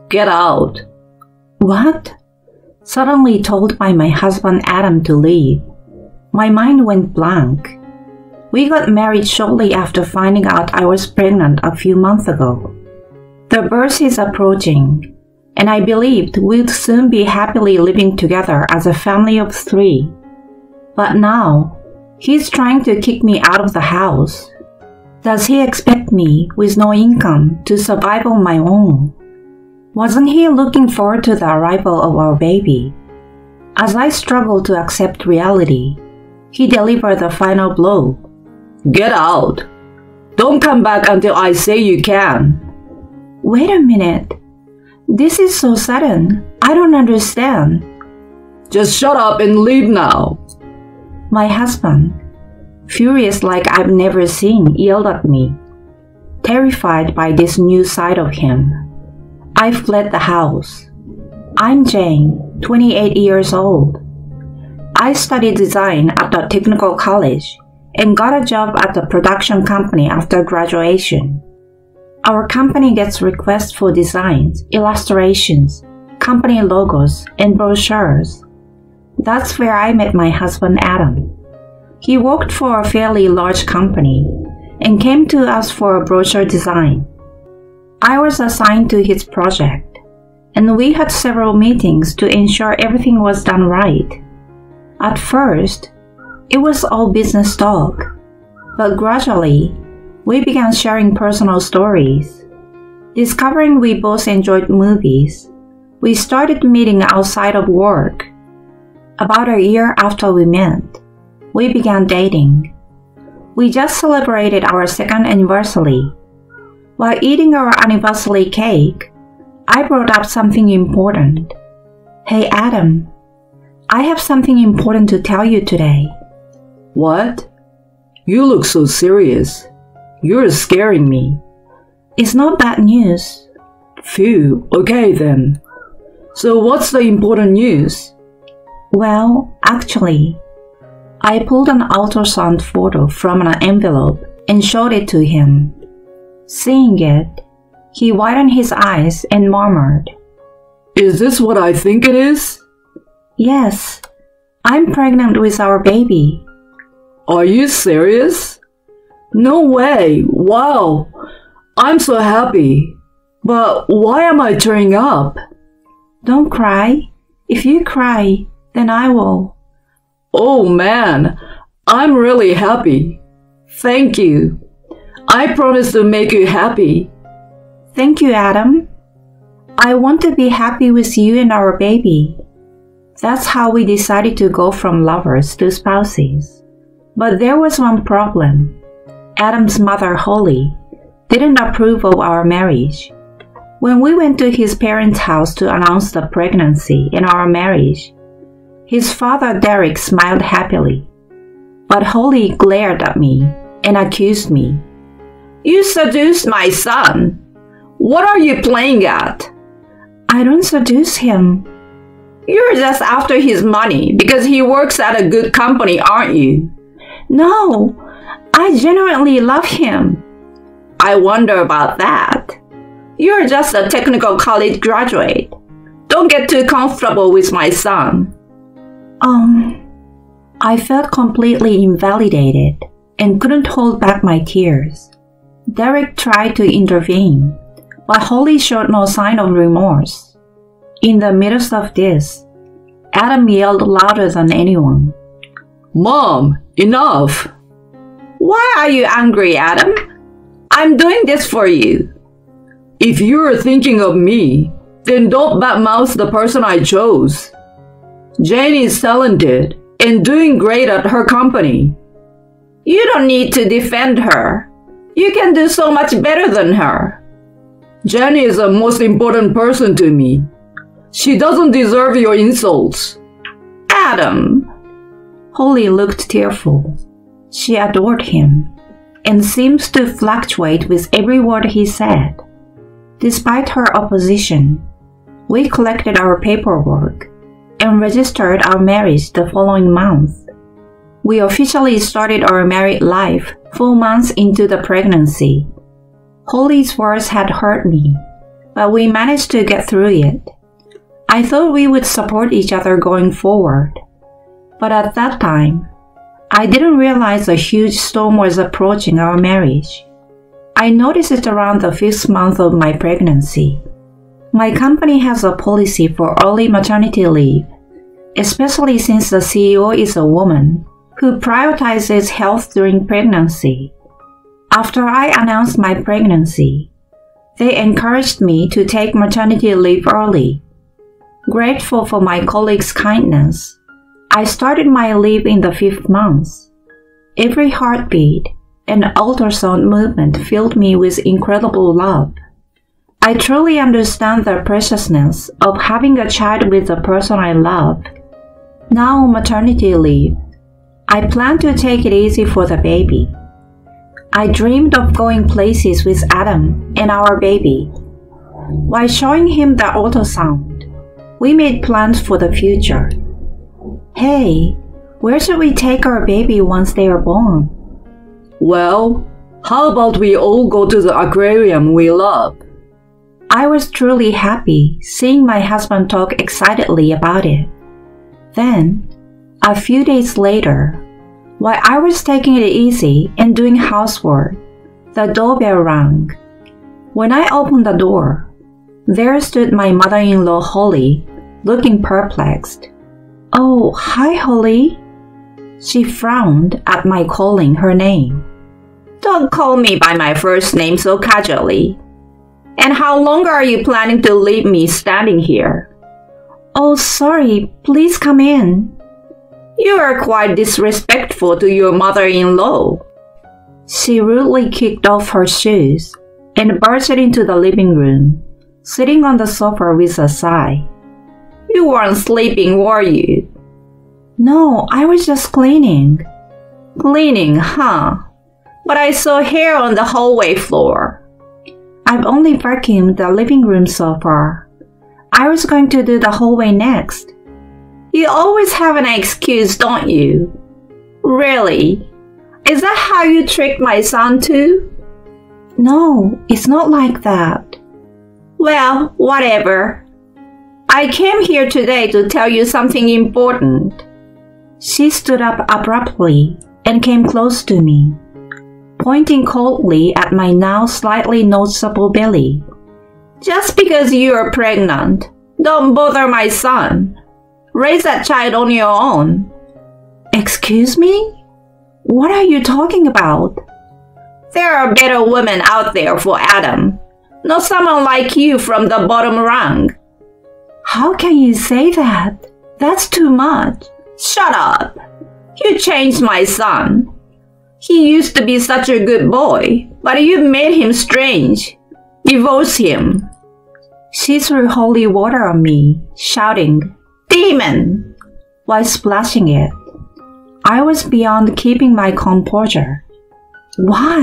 Get out. What? Suddenly told by my husband Adam to leave. My mind went blank. We got married shortly after finding out I was pregnant a few months ago. The birth is approaching, and I believed we'd soon be happily living together as a family of 3. But now, he's trying to kick me out of the house. Does he expect me, with no income, to survive on my own? Wasn't he looking forward to the arrival of our baby? As I struggled to accept reality, he delivered the final blow. Get out. Don't come back until I say you can. Wait a minute. This is so sudden. I don't understand. Just shut up and leave now. My husband, furious like I've never seen, yelled at me. Terrified by this new side of him, I fled the house. I'm Jane, 28 years old. I studied design at the technical college and got a job at the production company after graduation. Our company gets requests for designs, illustrations, company logos, and brochures. That's where I met my husband Adam. He worked for a fairly large company and came to us for a brochure design. I was assigned to his project, and we had several meetings to ensure everything was done right. At first, it was all business talk, but gradually, we began sharing personal stories. Discovering we both enjoyed movies, we started meeting outside of work. About a year after we met, we began dating. We just celebrated our 2nd anniversary. While eating our anniversary cake, I brought up something important. Hey Adam, I have something important to tell you today. What? You look so serious. You're scaring me. It's not bad news. Phew, okay then. So what's the important news? Well, actually, I pulled an ultrasound photo from an envelope and showed it to him. Seeing it, he widened his eyes and murmured, Is this what I think it is? Yes, I'm pregnant with our baby. Are you serious? No way! Wow! I'm so happy. But why am I tearing up? Don't cry. If you cry, then I will. Oh man, I'm really happy. Thank you. I promise to make you happy. Thank you, Adam. I want to be happy with you and our baby. That's how we decided to go from lovers to spouses. But there was one problem. Adam's mother, Holly, didn't approve of our marriage. When we went to his parents' house to announce the pregnancy and our marriage, his father, Derek, smiled happily. But Holly glared at me and accused me. You seduced my son. What are you playing at? I don't seduce him. You're just after his money because he works at a good company, aren't you? No, I genuinely love him. I wonder about that. You're just a technical college graduate. Don't get too comfortable with my son. I felt completely invalidated and couldn't hold back my tears. Derek tried to intervene, but Holly showed no sign of remorse. In the midst of this, Adam yelled louder than anyone. Mom, enough! Why are you angry, Adam? I'm doing this for you. If you're thinking of me, then don't badmouth the person I chose. Jane is talented and doing great at her company. You don't need to defend her. You can do so much better than her. Jane is the most important person to me. She doesn't deserve your insults. Adam. Holly looked tearful. She adored him and seems to fluctuate with every word he said. Despite her opposition, we collected our paperwork and registered our marriage the following month. We officially started our married life 4 months into the pregnancy. Holly's words had hurt me, but we managed to get through it. I thought we would support each other going forward, but at that time, I didn't realize a huge storm was approaching our marriage. I noticed it around the 5th month of my pregnancy. My company has a policy for early maternity leave, especially since the CEO is a woman who prioritizes health during pregnancy. After I announced my pregnancy, they encouraged me to take maternity leave early. Grateful for my colleagues' kindness, I started my leave in the 5th month. Every heartbeat and ultrasound movement filled me with incredible love. I truly understand the preciousness of having a child with the person I love. Now on maternity leave, I plan to take it easy for the baby. I dreamed of going places with Adam and our baby. While showing him the ultrasound, we made plans for the future. Hey, where should we take our baby once they are born? Well, how about we all go to the aquarium we love? I was truly happy seeing my husband talk excitedly about it. Then, a few days later, while I was taking it easy and doing housework, the doorbell rang. When I opened the door, there stood my mother-in-law Holly, looking perplexed. "Oh, hi Holly." She frowned at my calling her name. "Don't call me by my first name so casually. And how long are you planning to leave me standing here?" "Oh, sorry, please come in." "You are quite disrespectful to your mother-in-law." She rudely kicked off her shoes and burst into the living room, sitting on the sofa with a sigh. "You weren't sleeping, were you?" "No, I was just cleaning." "Cleaning, huh? But I saw hair on the hallway floor." "I've only vacuumed the living room so far. I was going to do the hallway next." You always have an excuse, don't you? Really? Is that how you tricked my son too? "No, it's not like that." Well, whatever. I came here today to tell you something important. She stood up abruptly and came close to me, pointing coldly at my now slightly noticeable belly. Just because you're pregnant, don't bother my son. Raise that child on your own. "Excuse me? What are you talking about?" There are better women out there for Adam, not someone like you from the bottom rung. "How can you say that? That's too much." Shut up. You changed my son. He used to be such a good boy, but you made him strange. Divorce him. She threw holy water on me, shouting, "Demon!" while splashing it. I was beyond keeping my composure. Why?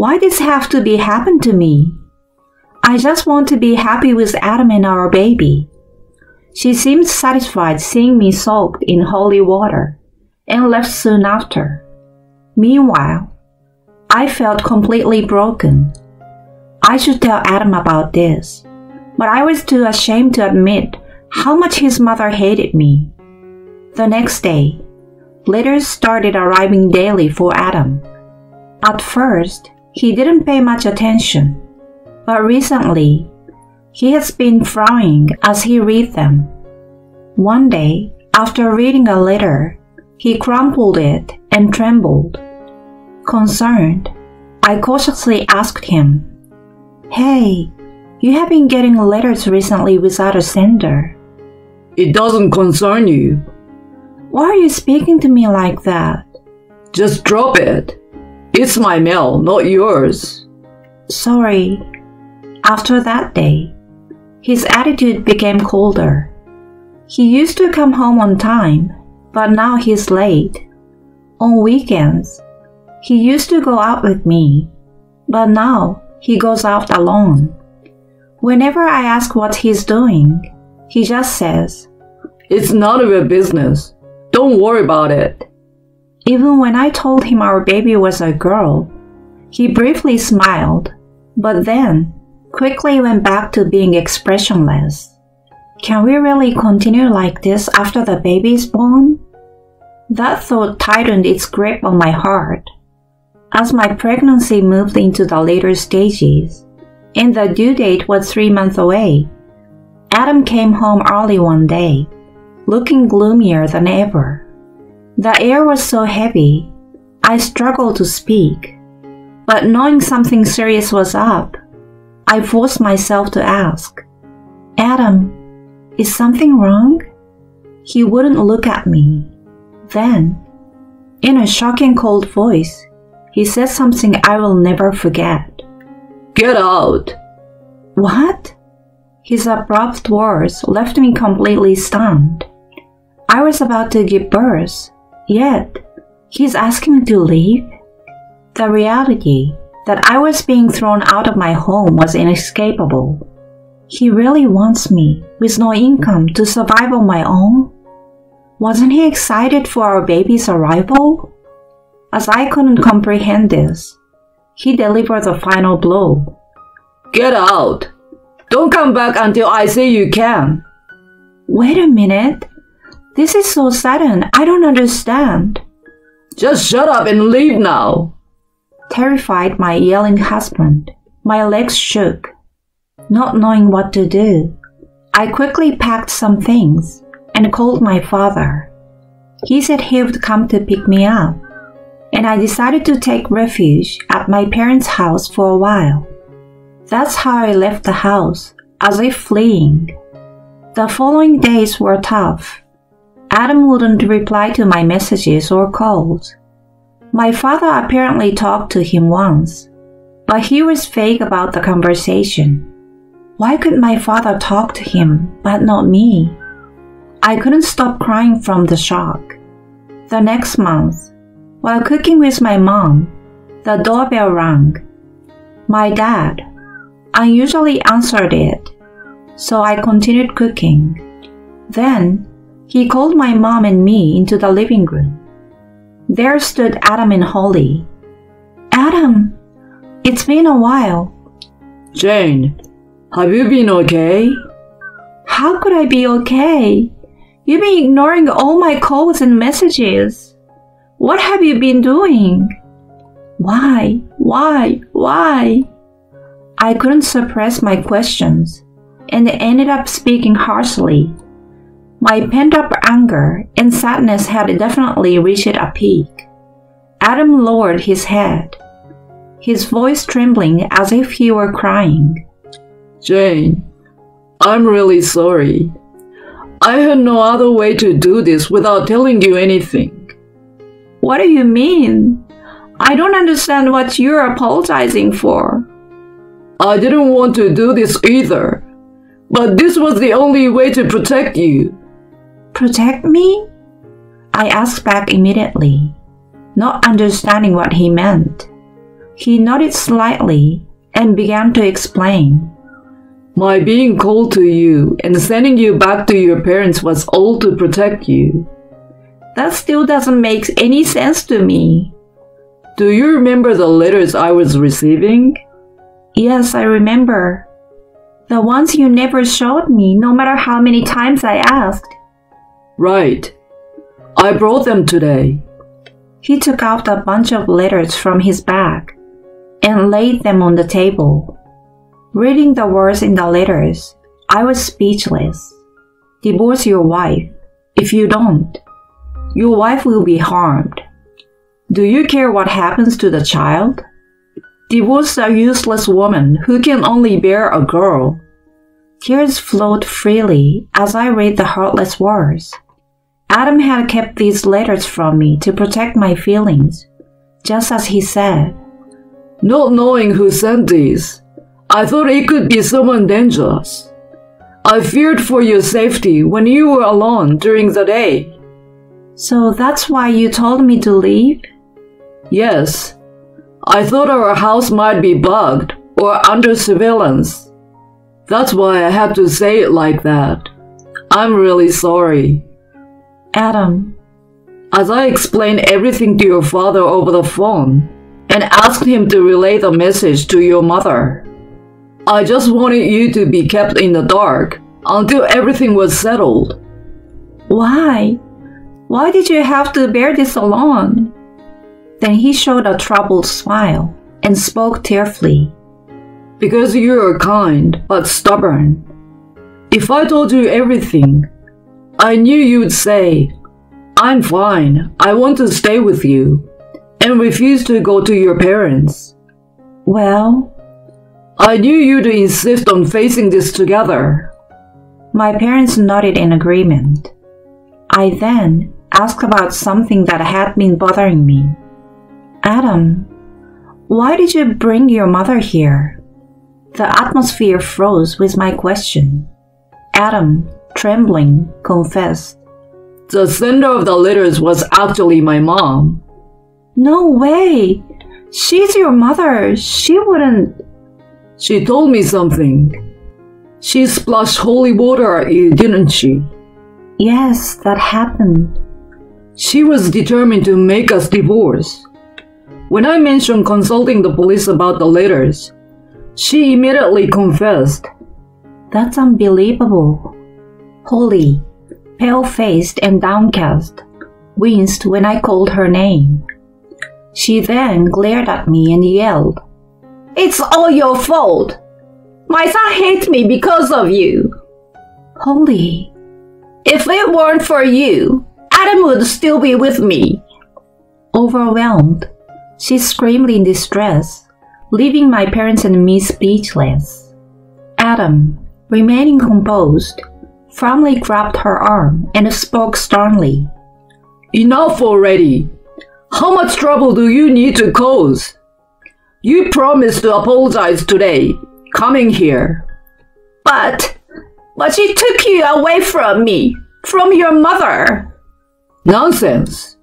Why does this have to be happen to me? I just want to be happy with Adam and our baby. She seemed satisfied seeing me soaked in holy water and left soon after. Meanwhile, I felt completely broken. I should tell Adam about this, but I was too ashamed to admit how much his mother hated me. The next day, letters started arriving daily for Adam. At first, he didn't pay much attention, but recently, he has been frowning as he read them. One day, after reading a letter, he crumpled it and trembled. Concerned, I cautiously asked him, "Hey, you have been getting letters recently without a sender." It doesn't concern you. Why are you speaking to me like that? Just drop it. It's my mail, not yours. Sorry. After that day, his attitude became colder. He used to come home on time, but now he's late. On weekends, he used to go out with me, but now he goes out alone. Whenever I ask what he's doing, he just says, "It's none of your business. Don't worry about it." Even when I told him our baby was a girl, he briefly smiled, but then quickly went back to being expressionless. Can we really continue like this after the baby is born? That thought tightened its grip on my heart. As my pregnancy moved into the later stages, and the due date was 3 months away, Adam came home early one day, looking gloomier than ever. The air was so heavy, I struggled to speak. But knowing something serious was up, I forced myself to ask, "Adam, is something wrong?" He wouldn't look at me. Then, in a shocking cold voice, he said something I will never forget. "Get out!" What? His abrupt words left me completely stunned. I was about to give birth, yet he's asking me to leave? The reality that I was being thrown out of my home was inescapable. He really wants me, with no income, to survive on my own? Wasn't he excited for our baby's arrival? As I couldn't comprehend this, he delivered the final blow. "Get out! Don't come back until I say you can." Wait a minute. This is so sudden. I don't understand. "Just shut up and leave now." Terrified my yelling husband, my legs shook. Not knowing what to do, I quickly packed some things and called my father. He said he would come to pick me up, and I decided to take refuge at my parents' house for a while. That's how I left the house, as if fleeing. The following days were tough. Adam wouldn't reply to my messages or calls. My father apparently talked to him once, but he was vague about the conversation. Why could my father talk to him, but not me? I couldn't stop crying from the shock. The next month, while cooking with my mom, the doorbell rang. My dad unusually answered it, so I continued cooking. Then, he called my mom and me into the living room. There stood Adam and Holly. "Adam, it's been a while." "Jane, have you been okay?" "How could I be okay? You've been ignoring all my calls and messages. What have you been doing?" Why? I couldn't suppress my questions and ended up speaking harshly. My pent-up anger and sadness had definitely reached a peak. Adam lowered his head, his voice trembling as if he were crying. "Jane, I'm really sorry. I had no other way to do this without telling you anything." "What do you mean? I don't understand what you're apologizing for." "I didn't want to do this either, but this was the only way to protect you." "Protect me?" I asked back immediately, not understanding what he meant. He nodded slightly and began to explain. "My being cold to you and sending you back to your parents was all to protect you." That still doesn't make any sense to me. "Do you remember the letters I was receiving?" "Yes, I remember. The ones you never showed me, no matter how many times I asked." "Right. I brought them today." He took out a bunch of letters from his bag and laid them on the table. Reading the words in the letters, I was speechless. "Divorce your wife. If you don't, your wife will be harmed. Do you care what happens to the child? Divorce a useless woman who can only bear a girl." Tears flowed freely as I read the heartless words. Adam had kept these letters from me to protect my feelings, just as he said. "Not knowing who sent these, I thought it could be someone dangerous. I feared for your safety when you were alone during the day." "So that's why you told me to leave?" "Yes. I thought our house might be bugged or under surveillance. That's why I had to say it like that. I'm really sorry." "Adam." As I explained everything to your father over the phone and asked him to relay the message to your mother, I just wanted you to be kept in the dark until everything was settled. Why? Why did you have to bear this alone? Then he showed a troubled smile and spoke tearfully. Because you're kind but stubborn. If I told you everything, I knew you'd say, I'm fine, I want to stay with you, and refuse to go to your parents. Well, I knew you'd insist on facing this together. my parents nodded in agreement. I then asked about something that had been bothering me. Adam, why did you bring your mother here? The atmosphere froze with my question. Adam, trembling, confessed. The sender of the letters was actually my mom. No way! She's your mother. She wouldn't. She told me something. She splashed holy water at you, didn't she? Yes, that happened. She was determined to make us divorce. When I mentioned consulting the police about the letters, she immediately confessed. That's unbelievable. Holly, pale-faced and downcast, winced when I called her name. She then glared at me and yelled, It's all your fault. My son hates me because of you. Holly, if it weren't for you, Adam would still be with me. Overwhelmed, she screamed in distress, leaving my parents and me speechless. Adam, remaining composed, firmly grabbed her arm and spoke sternly. Enough already. How much trouble do you need to cause? You promised to apologize today, coming here. But she took you away from me, from your mother. Nonsense.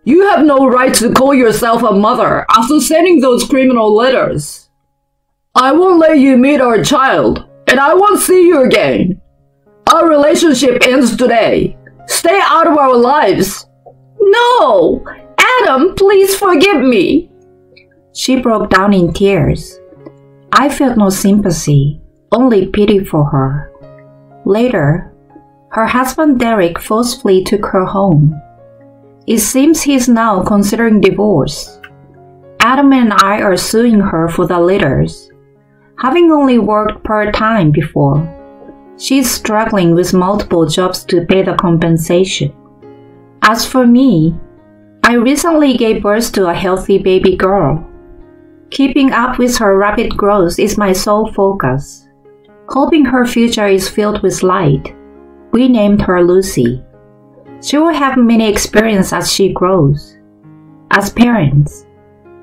You have no right to call yourself a mother after sending those criminal letters. I won't let you meet our child, and I won't see you again. Our relationship ends today. Stay out of our lives. No! Adam, please forgive me. She broke down in tears. I felt no sympathy, only pity for her. Later, her husband Derek forcefully took her home. It seems he is now considering divorce. Adam and I are suing her for the letters. Having only worked part-time before, she's struggling with multiple jobs to pay the compensation. As for me, I recently gave birth to a healthy baby girl. Keeping up with her rapid growth is my sole focus. Hoping her future is filled with light, we named her Lucy. She will have many experiences as she grows. As parents,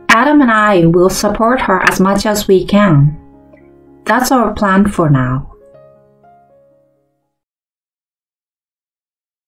Adam and I will support her as much as we can. That's our plan for now.